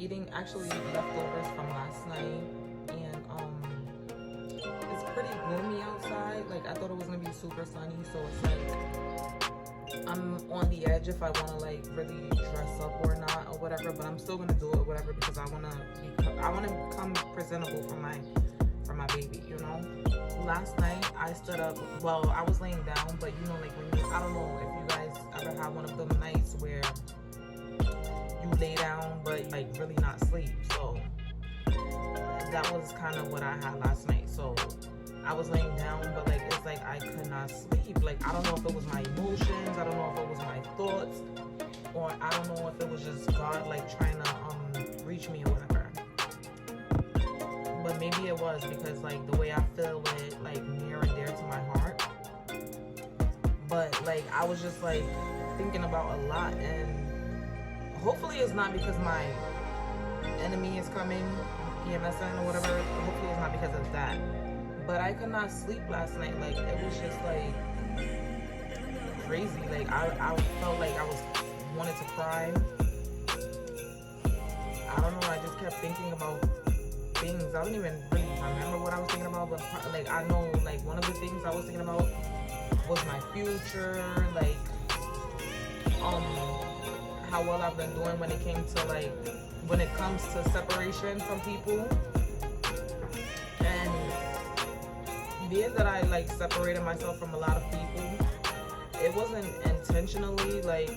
eating actually leftovers from last night, and it's pretty gloomy outside. Like, I thought it was gonna be super sunny, so it's like I'm on the edge if I want to like really dress up or not or whatever. But I'm still gonna do it, whatever, because I wanna become presentable for my baby, you know. Last night I stood up. Well, I was laying down, but you know, like when I don't know if you guys ever have one of them nights where you lay down but like really not sleep. So that was kind of what I had last night. So I was laying down, but like it's like I could not sleep. Like, I don't know if it was my emotions, I don't know if it was my thoughts, or I don't know if it was just God like trying to reach me or whatever. But maybe it was, because like the way I feel it like near and dear to my heart. But like I was just like thinking about a lot, and hopefully it's not because my enemy is coming, PMSing or whatever. Hopefully it's not because of that. But I could not sleep last night. Like, it was just like crazy. Like I felt like I wanted to cry. I don't know, I just kept thinking about things. I don't even really remember what I was thinking about, but like I know like one of the things I was thinking about was my future, like how well I've been doing when it comes to separation from people. And being that I like separated myself from a lot of people, it wasn't intentionally, like,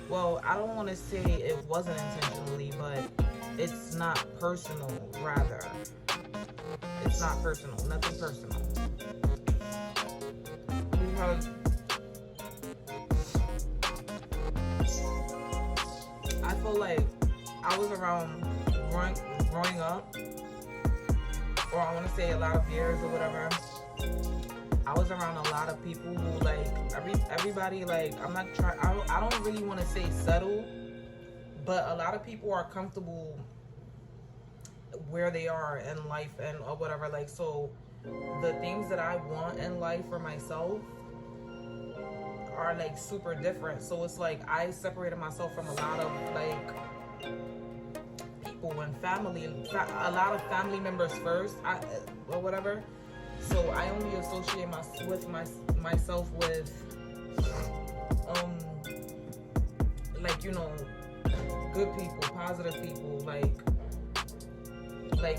well, I don't want to say it wasn't intentionally, but it's not personal, rather. It's not personal, nothing personal. Because I feel like I was around growing up, or I want to say a lot of years or whatever. I was around a lot of people who like everybody, like, I don't really want to say settle, but a lot of people are comfortable where they are in life and or whatever. Like, so the things that I want in life for myself are like super different. So it's like I separated myself from a lot of like people and family, a lot of family members first, or whatever. So I only associate myself with like, you know, good people, positive people, like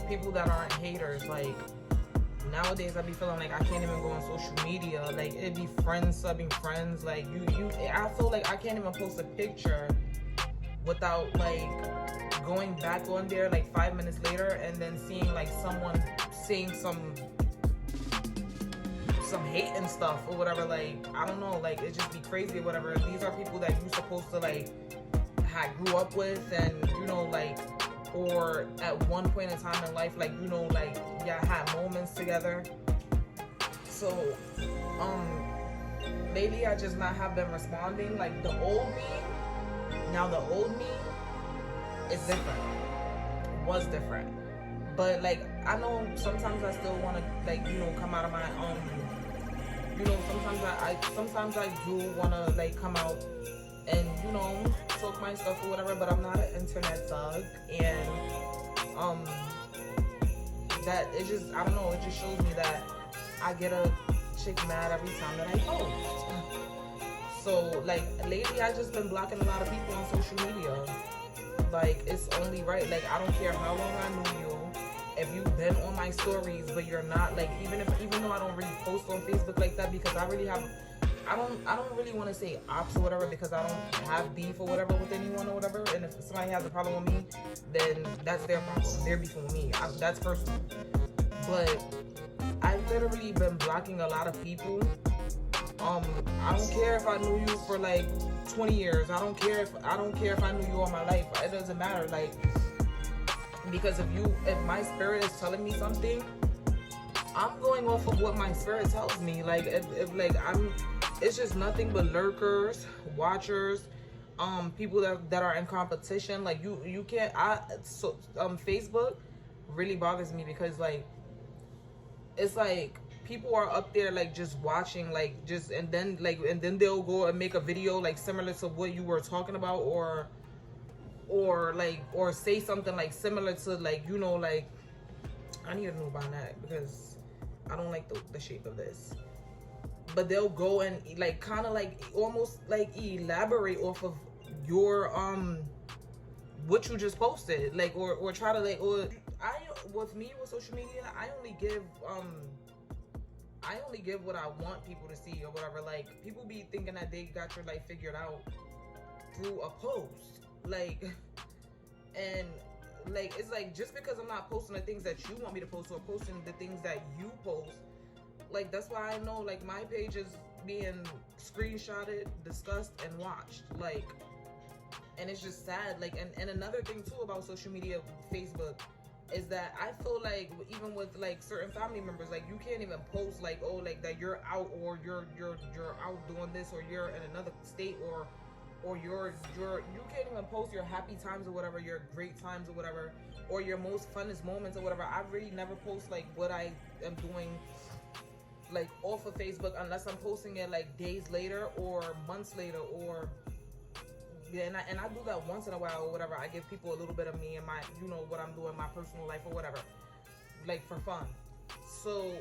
people that aren't haters. Like, nowadays I be feeling like I can't even go on social media. Like, it'd be friends subbing friends. Like, I feel like I can't even post a picture without like going back on there like 5 minutes later and then seeing like someone saying some hate and stuff or whatever. Like, I don't know, like, it just be crazy or whatever. These are people that you're supposed to like grew up with, and you know, like, or at one point in time in life, like, you know, like, y'all had moments together. So lately I just not have been responding. Like, the old me is different, was different. But like, I know sometimes I still want to, like, you know, come out of my you know, sometimes I do want to like come out and, you know, talk my stuff or whatever, but I'm not an internet thug. And that it just, I don't know, it just shows me that I get a chick mad every time that I post. So like lately I just been blocking a lot of people on social media. Like, it's only right. Like, I don't care how long I knew you, if you've been on my stories but you're not, like, even though I don't really post on Facebook like that, because I really have, I don't really want to say ops or whatever, because I don't have beef or whatever with anyone or whatever. And if somebody has a problem with me, then that's their problem. They're beefing with me. That's personal. But I've literally been blocking a lot of people. I don't care if I knew you for like 20 years. I don't care if I knew you all my life. It doesn't matter. Like, because if my spirit is telling me something, I'm going off of what my spirit tells me. Like, if like it's just nothing but lurkers, watchers, people that are in competition. Like, you can't. Facebook really bothers me, because like, it's like people are up there like just watching, like, just, and then they'll go and make a video like similar to what you were talking about, or or say something like similar to like, you know, like, I need a new bonnet because I don't like the shape of this. But they'll go and like kind of like almost like elaborate off of your what you just posted, like, or try to like, or I with me with social media, I only give what I want people to see or whatever. Like, people be thinking that they got your life figured out through a post, like, and like, it's like, just because I'm not posting the things that you want me to post or posting the things that you post, like, that's why I know like my page is being screenshotted, discussed, and watched, like, and it's just sad. Like, and another thing too about social media, Facebook, is that I feel like even with like certain family members, like, you can't even post like, oh, like that you're out, or you're out doing this, or you're in another state, or you can't even post your happy times or whatever, your great times or whatever, or your most funnest moments or whatever. I really never post like what I am doing like off of Facebook, unless I'm posting it like days later or months later, or yeah, and I do that once in a while or whatever. I give people a little bit of me and my, you know, what I'm doing, my personal life or whatever, like, for fun. So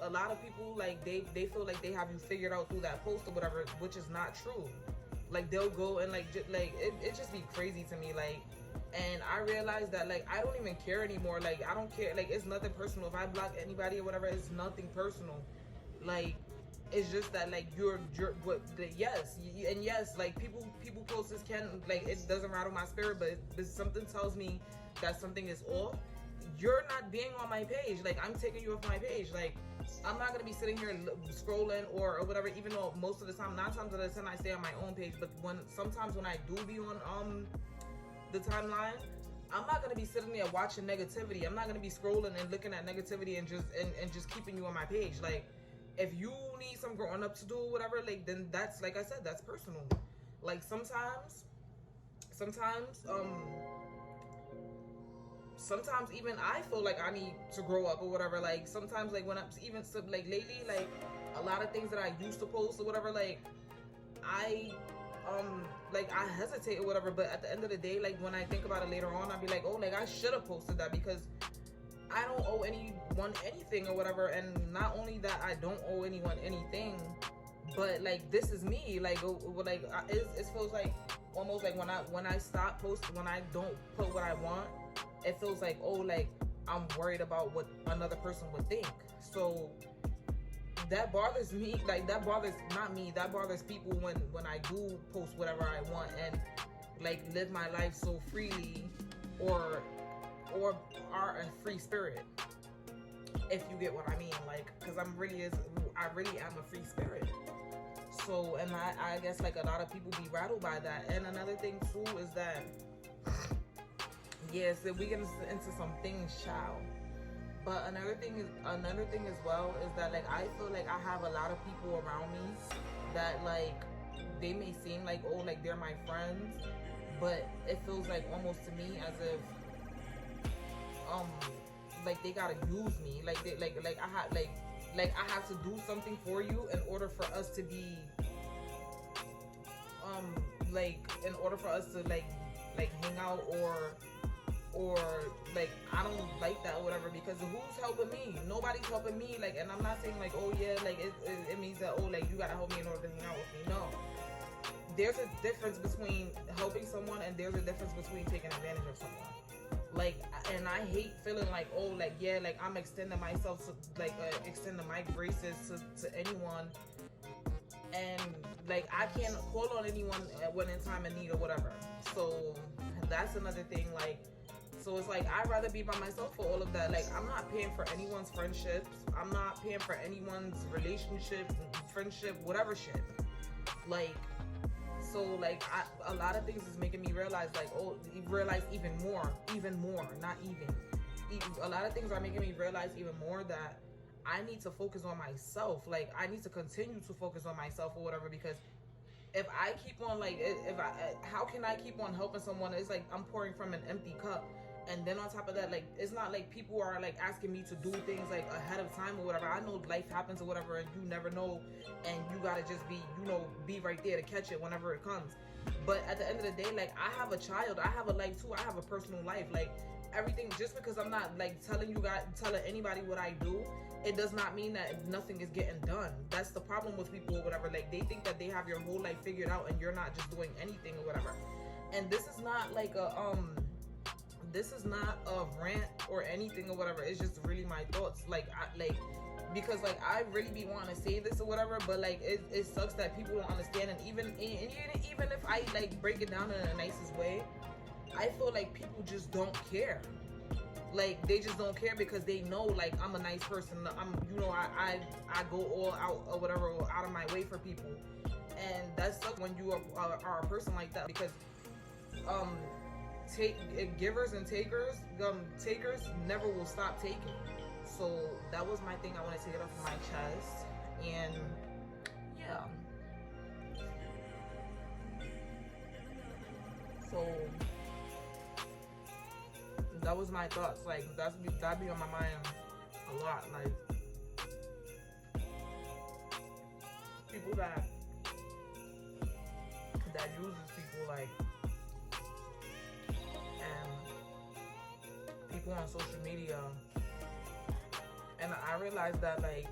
a lot of people, like, they feel like they have you figured out through that post or whatever, which is not true. Like, they'll go and like it just be crazy to me, like. And I realized that, like, I don't even care anymore. Like, I don't care. Like, it's nothing personal. If I block anybody or whatever, it's nothing personal. Like, it's just that, like, yes, and yes, like, people closest can, like, it doesn't rattle my spirit, but something tells me that something is off. You're not being on my page. Like, I'm taking you off my page. Like, I'm not gonna be sitting here scrolling or whatever, even though most of the time, 9 times out of 10, I stay on my own page. But sometimes when I do be on the timeline, I'm not gonna be sitting there watching negativity. I'm not gonna be scrolling and looking at negativity and just keeping you on my page. Like, if you need some growing up to do or whatever, like, then that's, like I said, that's personal. Like, sometimes even I feel like I need to grow up or whatever. Like, sometimes, like, when I'm even like lately, like, a lot of things that I used to post or whatever, like, I hesitate or whatever, but at the end of the day, like, when I think about it later on, I'll be like, oh, like, I should have posted that, because I don't owe anyone anything or whatever. And not only that, I don't owe anyone anything, but like, this is me. Like, it feels like almost like when I stop posting, when I don't put what I want, it feels like, oh, like, I'm worried about what another person would think. So that bothers me. Like, that bothers not me, that bothers people when I do post whatever I want and like live my life so freely, or are a free spirit, if you get what I mean. Like, because I really am a free spirit. So, and I guess, like, a lot of people be rattled by that. And another thing too is that, yes, we get into some things, child. But another thing as well is that, like, I feel like I have a lot of people around me that, like, they may seem like, oh, like, they're my friends, but it feels like almost to me as if like, they gotta use me. Like, they like I have to do something for you in order for us to be like, in order for us to like hang out, or like, I don't like that or whatever, because who's helping me? Nobody's helping me. Like, and I'm not saying like, oh yeah, like, it means that, oh, like, you gotta help me in order to hang out with me. No, there's a difference between helping someone, and there's a difference between taking advantage of someone. Like, and I hate feeling like, oh, like, yeah, like, I'm extending myself to, like, extending my graces to anyone, and like, I can't call on anyone when in time of need or whatever. So that's another thing. Like, so it's like, I'd rather be by myself for all of that. Like, I'm not paying for anyone's friendships. I'm not paying for anyone's relationship, friendship, whatever shit. Like, so, like, a lot of things is making me realize, like, even more, not even. A lot of things are making me realize even more that I need to focus on myself. Like, I need to continue to focus on myself or whatever, because if I keep on, like, how can I keep on helping someone? It's like I'm pouring from an empty cup. And then on top of that, like, it's not like people are like asking me to do things like ahead of time or whatever. I know life happens or whatever, and you never know, and you gotta just be, be right there to catch it whenever it comes. But at the end of the day, like, I have a child, I have a life too, I have a personal life. Like, everything, just because I'm not like telling anybody what I do, it does not mean that nothing is getting done. That's the problem with people or whatever. Like, they think that they have your whole life figured out and you're not just doing anything or whatever. And this is not like this is not a rant or anything or whatever. It's just really my thoughts. Because like, I really be wanting to say this or whatever, but like, it sucks that people don't understand. And even if I like break it down in the nicest way, I feel like people just don't care. Like, they just don't care because they know, like, I'm a nice person. I go all out or whatever, out of my way for people. And that sucks when you are a person like that, because givers and takers never will stop taking. So that was my thing. I want to take it off my chest. And yeah, so that was my thoughts. Like, that'd be on my mind a lot. Like, people that uses people, like, and people on social media. And I realized that, like,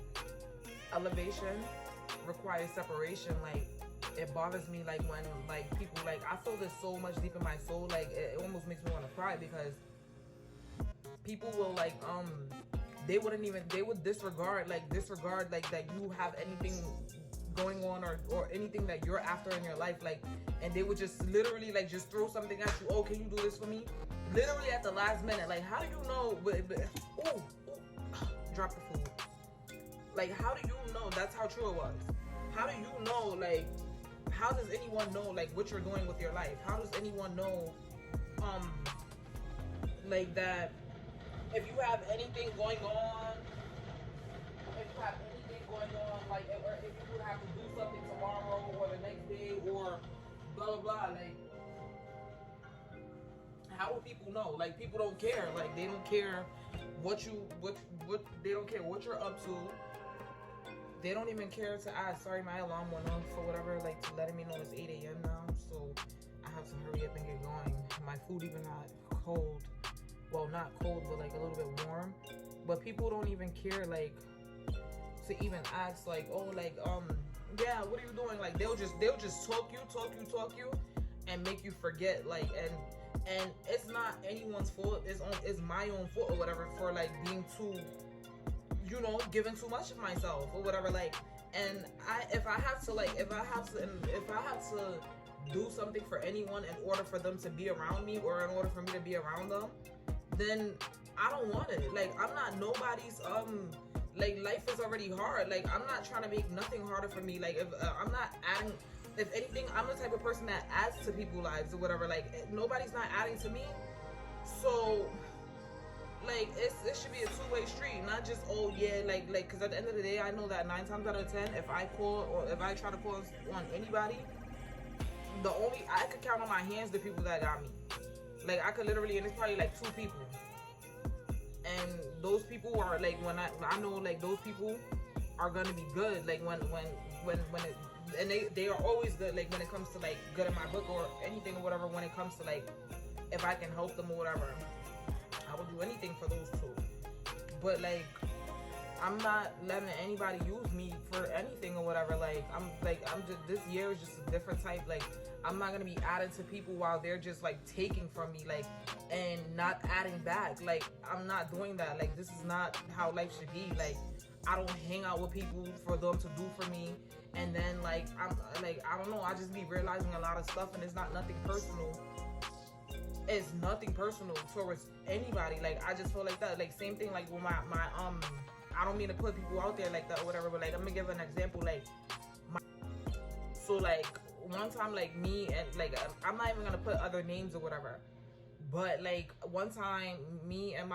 elevation requires separation. Like, it bothers me, like, when, like, people, like, I feel this so much deep in my soul. Like, it almost makes me want to cry, because people will, like, they would disregard like that you have anything going on or anything that you're after in your life, like, and they would just literally, like, just throw something at you. Oh, can you do this for me? Literally at the last minute. Like, how do you know? Drop the food. Like, how do you know? That's how true it was. How do you know? Like, how does anyone know, like, what you're doing with your life? How does anyone know, like, that if you have anything going on, like, or if you would have to do something tomorrow or the next day or blah blah blah, like, how will people know? Like, people don't care. Like, they don't care what they don't care what you're up to. They don't even care to ask. Sorry, my alarm went off for whatever, like, letting me know it's 8 a.m. now, so I have to hurry up and get going. My food even got cold. Well, not cold, but like a little bit warm. But people don't even care, like, to even ask, like, oh, like, yeah, what are you doing? Like, they'll just talk you and make you forget. Like, and it's not anyone's fault. It's my own fault or whatever for, like, being too, giving too much of myself or whatever. Like, and if I have to do something for anyone in order for them to be around me or in order for me to be around them, then I don't want it. Like, I'm not nobody's, like, life is already hard. Like, I'm not trying to make nothing harder for me. Like, if I'm not adding, if anything, I'm the type of person that adds to people's lives or whatever. Like, nobody's not adding to me. So, like, it should be a two-way street, not just, oh yeah, like, because at the end of the day, I know that 9 times out of 10, if I call or if I try to call on anybody, I could count on my hands the people that got me. Like, I could literally, and it's probably like 2 people. And those people are, like, when I know, like, those people are gonna be good. Like, when it, and they are always good, like, when it comes to, like, good in my book or anything or whatever, when it comes to, like, if I can help them or whatever, I will do anything for those 2. But, like, I'm not letting anybody use me for anything or whatever. Like, I'm just, this year is just a different type. Like, I'm not gonna be adding to people while they're just, like, taking from me, like, and not adding back. Like, I'm not doing that. Like, this is not how life should be. Like, I don't hang out with people for them to do for me, and then, like, I'm like, I don't know, I just be realizing a lot of stuff, and it's not nothing personal. It's nothing personal towards anybody. Like, I just feel like that. Like, same thing, like, with my I don't mean to put people out there like that or whatever, but, like, I'm gonna give an example. Like, so, like, one time, like, me and, like, I'm not even gonna put other names or whatever, but, like, one time me and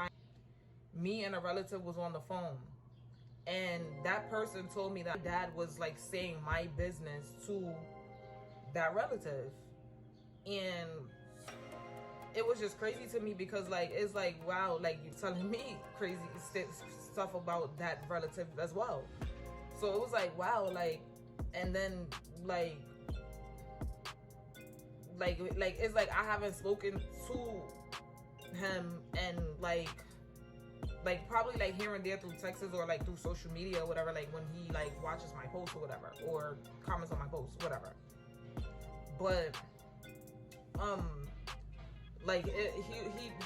a relative was on the phone, and that person told me that dad was, like, saying my business to that relative, and it was just crazy to me because, like, it's like, wow, like, you're telling me crazy stuff about that relative as well. So it was like, wow, like, and then, like, like it's like I haven't spoken to him, and like probably like here and there through texts or like through social media or whatever, like when he like watches my posts or whatever, or comments on my posts, whatever. But like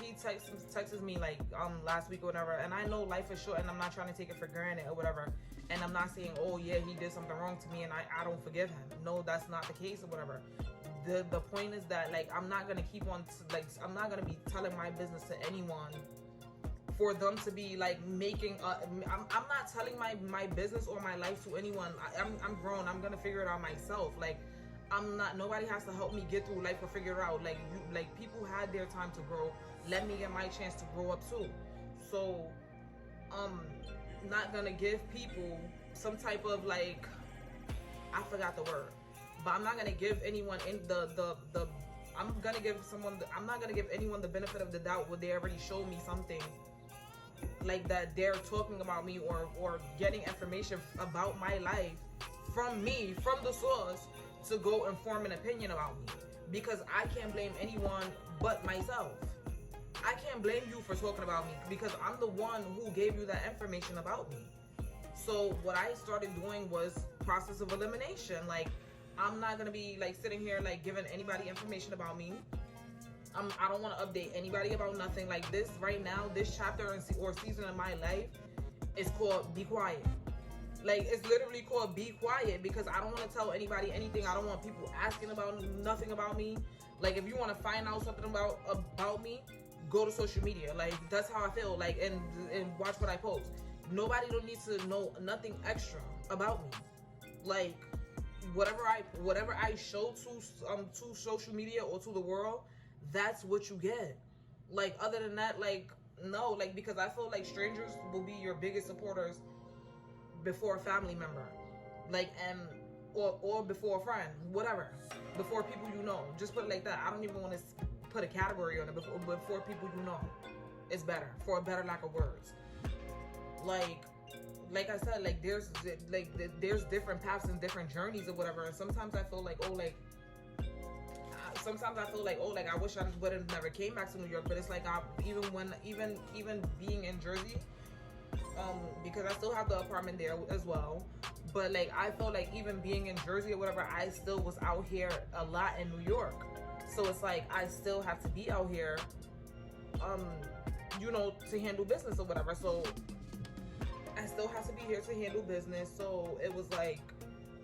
he texts me like last week or whatever, and I know life is short and I'm not trying to take it for granted or whatever, and I'm not saying, oh yeah, he did something wrong to me and I don't forgive him. No, that's not the case or whatever. The point is that like I'm not gonna keep on I'm not gonna be telling my business to anyone for them to be like making I'm not telling my business or my life to anyone. I'm grown. I'm gonna figure it out myself. Like I'm not, nobody has to help me get through life or figure it out. Like people had their time to grow. Let me get my chance to grow up too. So not gonna give people some type of like, I forgot the word, but I'm not gonna give anyone in I'm not gonna give anyone the benefit of the doubt when they already showed me something like that they're talking about me or getting information about my life from me, from the source, to go and form an opinion about me. Because I can't blame anyone but myself. I can't blame you for talking about me because I'm the one who gave you that information about me. So what I started doing was process of elimination. Like I'm not gonna be like sitting here like giving anybody information about me. I don't want to update anybody about nothing. Like this right now, this chapter or season of my life is called Be Quiet. Like it's literally called Be Quiet because I don't want to tell anybody anything. I don't want people asking about nothing about me. Like if you want to find out something about me, go to social media. Like that's how I feel. Like and watch what I post. Nobody don't need to know nothing extra about me. Like whatever I show to social media or to the world, that's what you get. Like other than that, like no, like because I feel like strangers will be your biggest supporters before a family member, like or before a friend, whatever, before people you know. Just put it like that. I don't even want to put a category on it. Before people you know, it's better, for a better lack of words. Like I said, like there's different paths and different journeys or whatever. And sometimes I feel like I wish I would have never came back to New York. But it's like even being in Jersey, because I still have the apartment there as well. But like I feel like even being in Jersey or whatever, I still was out here a lot in New York. So it's like I still have to be out here, to handle business or whatever. So I still have to be here to handle business. So it was like,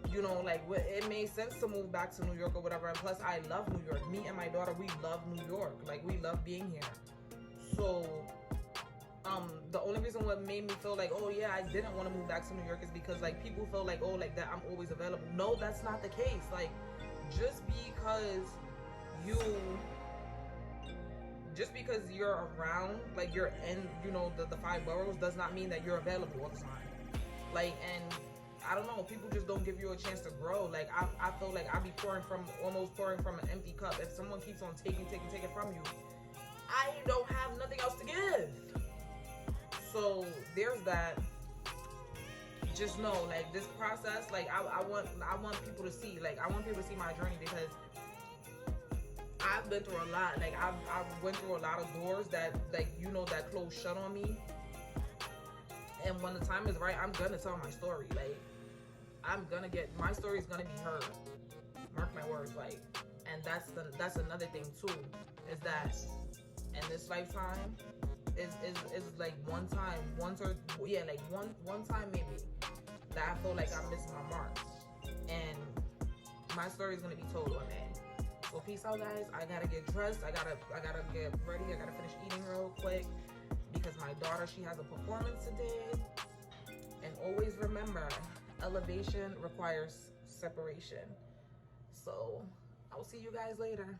it made sense to move back to New York or whatever. And plus I love New York. Me and my daughter, we love New York. Like we love being here. So the only reason what made me feel like, oh yeah, I didn't want to move back to New York is because like people feel like, oh, like that I'm always available. No, that's not the case. Like just because you're around, like you're in, the 5 boroughs, does not mean that you're available all the time. Like, and I don't know, people just don't give you a chance to grow. Like I feel like I be almost pouring from an empty cup. If someone keeps on taking from you, I don't have nothing else to give. So there's that. Just know, like this process, like I want people to see, like I want people to see my journey, because I've been through a lot. Like I've went through a lot of doors that that closed shut on me. And when the time is right, I'm gonna tell my story. Like my story is gonna be heard. Mark my words. Like, and that's another thing too, is that in this lifetime is like one time maybe that I feel like I'm missing my mark, and my story is gonna be told one day. So peace out, guys. I gotta get dressed. I gotta get ready. I gotta finish eating real quick because my daughter, she has a performance today. And always remember, elevation requires separation. So I'll see you guys later.